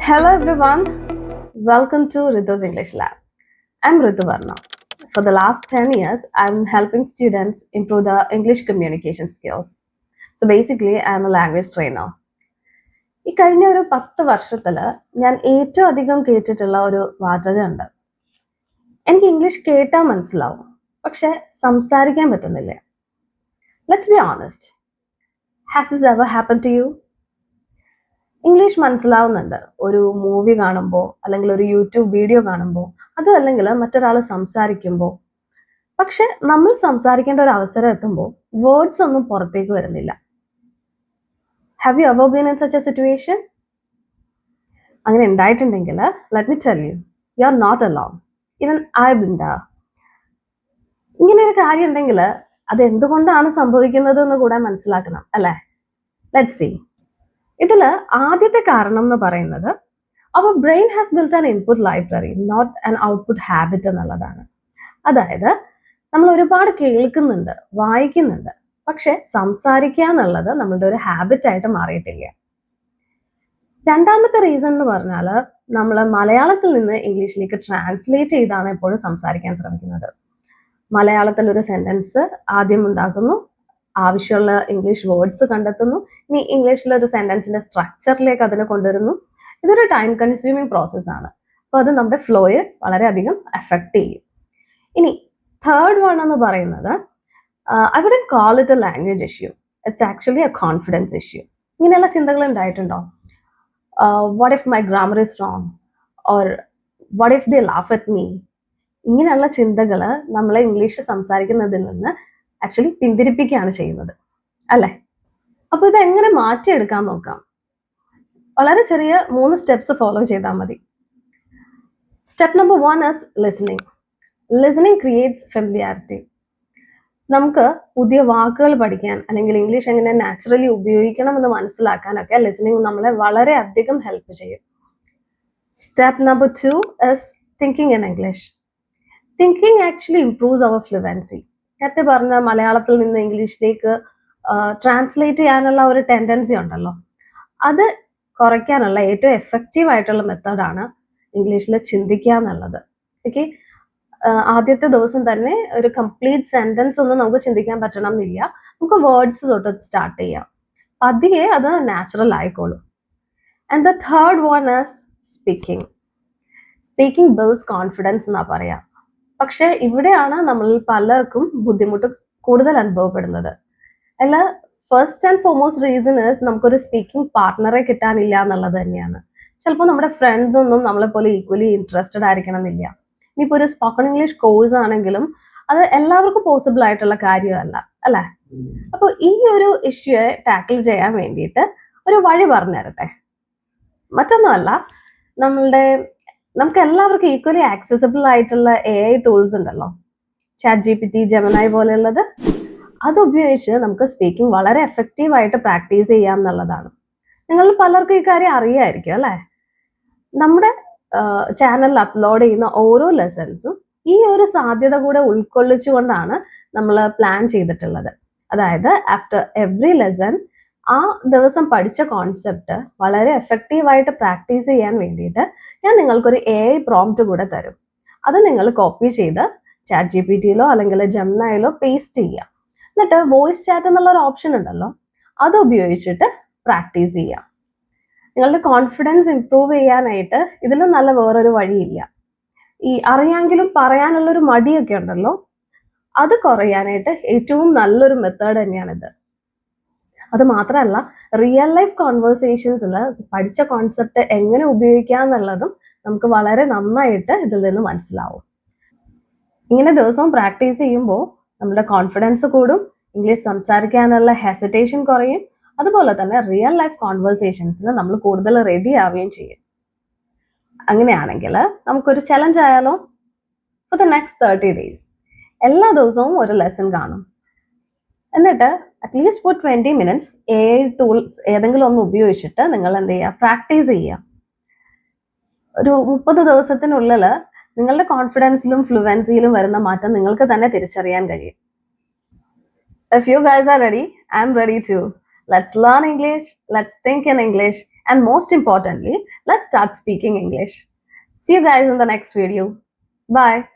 Hello everyone, welcome to Ritu's English Lab. I'm Ritu Varna. For the last 10 years, I'm helping students improve their English communication skills. So basically, I'm a language trainer. ഈ കഴിഞ്ഞ ഒരു 10 വർഷത്തില് ഞാൻ ഏറ്റവും അധികം കേട്ടിട്ടുള്ള ഒരു വാചകമുണ്ട്. എനിക്ക് ഇംഗ്ലീഷ് കേട്ടാൽ മനസ്സിലാവും, പക്ഷെ സംസാരിക്കാൻ പറ്റുന്നില്ല. Let's be honest. Has this ever happen to you? English മനസ്സിലാവുന്നുണ്ട് ഒരു മൂവി കാണുമ്പോൾ അല്ലെങ്കിൽ ഒരു യൂട്യൂബ് വീഡിയോ കാണുമ്പോൾ, അതും അല്ലെങ്കിൽ മറ്റൊരാൾ സംസാരിക്കുമ്പോൾ. പക്ഷെ നമ്മൾ സംസാരിക്കേണ്ട ഒരു അവസരം എത്തുമ്പോൾ വേർഡ്സ് ഒന്നും പുറത്തേക്ക് വരുന്നില്ല. Have you ever been in such a situation? അങ്ങനെ ഉണ്ടായിട്ടുണ്ടെങ്കിൽ let me tell you, you are not alone. Even I been there. ഇങ്ങനെ ഒരു കാര്യം ഉണ്ടെങ്കിൽ അത് എന്തുകൊണ്ടാണ് സംഭവിക്കുന്നത് എന്ന് കൂടെ മനസ്സിലാക്കണം, അല്ലേ? Let's see. ഇതിൽ ആദ്യത്തെ കാരണം എന്ന് പറയുന്നത് അവർ brain has built an input library, not an output habit എന്നുള്ളതാണ്. അതായത് നമ്മൾ ഒരുപാട് കേൾക്കുന്നുണ്ട്, വായിക്കുന്നുണ്ട്, പക്ഷെ സംസാരിക്കുക എന്നുള്ളത് നമ്മളുടെ ഒരു ഹാബിറ്റ് ആയിട്ട് മാറിയിട്ടില്ല. രണ്ടാമത്തെ റീസൺ എന്ന് പറഞ്ഞാൽ നമ്മൾ മലയാളത്തിൽ നിന്ന് ഇംഗ്ലീഷിലേക്ക് ട്രാൻസ്ലേറ്റ് ചെയ്താണ് എപ്പോഴും സംസാരിക്കാൻ ശ്രമിക്കുന്നത്. മലയാളത്തിൽ ഒരു സെന്റൻസ് ആദ്യം ഉണ്ടാക്കുന്നു, ആവശ്യമുള്ള ഇംഗ്ലീഷ് വേർഡ്സ് കണ്ടെത്തുന്നു, ഇനി ഇംഗ്ലീഷിൽ ഒരു സെന്റൻസിന്റെ സ്ട്രക്ചറിലേക്ക് അതിനെ കൊണ്ടുവരുന്നു. ഇതൊരു ടൈം കൺസ്യൂമിങ് പ്രോസസ്സാണ്. അപ്പോൾ അത് നമ്മുടെ ഫ്ലോയെ വളരെയധികം എഫക്റ്റ് ചെയ്യും. ഇനി തേർഡ് വൺ എന്ന് പറയുന്നത് I wouldn't call it a language issue, it's actually a confidence issue. ഇങ്ങനെയുള്ള ചിന്തകൾ ഉണ്ടായിട്ടുണ്ടോ? What if my grammar is wrong, or what if they laugh at me? ഇങ്ങനെയുള്ള ചിന്തകൾ നമ്മളെ ഇംഗ്ലീഷ് സംസാരിക്കുന്നതിൽ നിന്ന് ആക്ച്വലി പിന്തിരിപ്പിക്കുകയാണ് ചെയ്യുന്നത്, അല്ലേ? അപ്പൊ ഇത് എങ്ങനെ മാറ്റിയെടുക്കാൻ നോക്കാം. വളരെ ചെറിയ 3 സ്റ്റെപ്സ് ഫോളോ ചെയ്താൽ മതി. Step number 1 is listening. Listening creates familiarity. നമുക്ക് പുതിയ വാക്കുകൾ പഠിക്കാൻ അല്ലെങ്കിൽ ഇംഗ്ലീഷ് എങ്ങനെ നാച്ചുറലി ഉപയോഗിക്കണം എന്ന് മനസ്സിലാക്കാനൊക്കെ ലിസണിങ് നമ്മളെ വളരെയധികം ഹെൽപ്പ് ചെയ്യും. Step number 2 is thinking in English. Thinking actually improves our fluency. നേരത്തെ പറഞ്ഞ മലയാളത്തിൽ നിന്ന് ഇംഗ്ലീഷിലേക്ക് ട്രാൻസ്ലേറ്റ് ചെയ്യാനുള്ള ഒരു ടെൻഡൻസി ഉണ്ടല്ലോ, അത് കുറയ്ക്കാനുള്ള ഏറ്റവും എഫക്റ്റീവ് ആയിട്ടുള്ള മെത്തേഡാണ് ഇംഗ്ലീഷിൽ ചിന്തിക്കുക എന്നുള്ളത്. ഓക്കെ, ആദ്യത്തെ ദിവസം തന്നെ ഒരു കംപ്ലീറ്റ് സെന്റൻസ് ഒന്നും നമുക്ക് ചിന്തിക്കാൻ പറ്റണം എന്നില്ല. നമുക്ക് വേർഡ്സ് തൊട്ട് സ്റ്റാർട്ട് ചെയ്യാം, പതിയെ അത് നാച്ചുറൽ ആയിക്കോളും. And the third one is speaking. Speaking builds confidence എന്നാ പറയാ. പക്ഷെ ഇവിടെയാണ് നമ്മളിൽ പലർക്കും ബുദ്ധിമുട്ട് കൂടുതൽ അനുഭവപ്പെടുന്നത്. അല്ല, first and foremost reason is നമുക്കൊരു സ്പീക്കിംഗ് പാർട്ട്ണറെ കിട്ടാനില്ല എന്നുള്ളത് തന്നെയാണ്. ചിലപ്പോൾ നമ്മുടെ ഫ്രണ്ട്സ് ഒന്നും നമ്മളെ പോലെ ഈക്വലി ഇൻട്രസ്റ്റഡ് ആയിരിക്കണം എന്നില്ല. ഇനിയിപ്പോൾ ഒരു സ്പോക്കൺ ഇംഗ്ലീഷ് കോഴ്സ് ആണെങ്കിലും അത് എല്ലാവർക്കും പോസിബിൾ ആയിട്ടുള്ള കാര്യമല്ല, അല്ലേ? അപ്പോൾ ഈ ഒരു ഇഷ്യൂയെ ടാക്കിൾ ചെയ്യാൻ വേണ്ടിയിട്ട് ഒരു വഴി പറഞ്ഞു തരട്ടെ. മറ്റൊന്നുമല്ല, നമുക്ക് എല്ലാവർക്കും ഈക്വലി ആക്സസിബിൾ ആയിട്ടുള്ള AI ടൂൾസ് ഉണ്ടല്ലോ, ChatGPT, Gemini പോലെയുള്ളത്. അത് ഉപയോഗിച്ച് നമുക്ക് സ്പീക്കിംഗ് വളരെ എഫക്റ്റീവ് ആയിട്ട് പ്രാക്ടീസ് ചെയ്യാം എന്നുള്ളതാണ്. നിങ്ങൾ പലർക്കും ഈ കാര്യം അറിയായിരിക്കും, അല്ലേ? നമ്മുടെ ചാനലിൽ അപ്ലോഡ് ചെയ്യുന്ന ഓരോ ലെസൺസും ഈ ഒരു സാധ്യത കൂടെ ഉൾക്കൊള്ളിച്ചുകൊണ്ടാണ് നമ്മൾ പ്ലാൻ ചെയ്തിട്ടുള്ളത്. അതായത് ആഫ്റ്റർ എവറി ലെസൺ ആ ദിവസം പഠിച്ച കോൺസെപ്റ്റ് വളരെ എഫക്റ്റീവായിട്ട് പ്രാക്ടീസ് ചെയ്യാൻ വേണ്ടിയിട്ട് ഞാൻ നിങ്ങൾക്കൊരു AI പ്രോംപ്റ്റ് കൂടെ തരും. അത് നിങ്ങൾ കോപ്പി ചെയ്ത് ChatGPTയിലോ അല്ലെങ്കിൽ ജെമിനിയിലോ പേസ്റ്റ് ചെയ്യുക. എന്നിട്ട് വോയിസ് ചാറ്റ് എന്നുള്ള ഒരു ഓപ്ഷൻ ഉണ്ടല്ലോ, അത് ഉപയോഗിച്ചിട്ട് പ്രാക്ടീസ് ചെയ്യാം. നിങ്ങളുടെ കോൺഫിഡൻസ് ഇംപ്രൂവ് ചെയ്യാനായിട്ട് ഇതിലും നല്ല വേറൊരു വഴിയില്ല. ഈ അറിയാമെങ്കിലും പറയാനുള്ളൊരു മടിയൊക്കെ ഉണ്ടല്ലോ, അത് കുറയാനായിട്ട് ഏറ്റവും നല്ലൊരു മെത്തേഡ് തന്നെയാണിത്. അത് മാത്രമല്ല, റിയൽ ലൈഫ് കോൺവേഴ്സേഷൻസിൽ പഠിച്ച കോൺസെപ്റ്റ് എങ്ങനെ ഉപയോഗിക്കാം എന്നുള്ളതും നമുക്ക് വളരെ നന്നായിട്ട് ഇതിൽ നിന്ന് മനസ്സിലാവും. ഇങ്ങനെ ദിവസവും പ്രാക്ടീസ് ചെയ്യുമ്പോൾ നമ്മുടെ കോൺഫിഡൻസ് കൂടും, ഇംഗ്ലീഷ് സംസാരിക്കാനുള്ള ഹെസിറ്റേഷൻ കുറയും, അതുപോലെ തന്നെ റിയൽ ലൈഫ് കോൺവേഴ്സേഷൻസിന് നമ്മൾ കൂടുതൽ റെഡി ആവുകയും ചെയ്യും. അങ്ങനെയാണെങ്കിൽ നമുക്കൊരു ചലഞ്ച് ആയാലോ? ഫോർ ദ നെക്സ്റ്റ് 30 days എല്ലാ ദിവസവും ഒരു ലെസൺ കാണും. എന്നിട്ട് at least for 20 minutes AI tools ഏതെങ്കിലും ഒന്ന് ഉപയോഗിച്ചിട്ട് നിങ്ങൾ എന്ത് ചെയ്യുക, പ്രാക്ടീസ് ചെയ്യുക. ഒരു 30 ദിവസത്തിനുള്ളിൽ നിങ്ങളുടെ കോൺഫിഡൻസിലും ഫ്ലുവൻസിയിലും വരുന്ന മാറ്റം നിങ്ങൾക്ക് തന്നെ തിരിച്ചറിയാൻ കഴിയും. If you guys are ready, I'm ready too. Let's learn English, let's think in English, and most importantly, let's start speaking English. See you guys in the next video. Bye.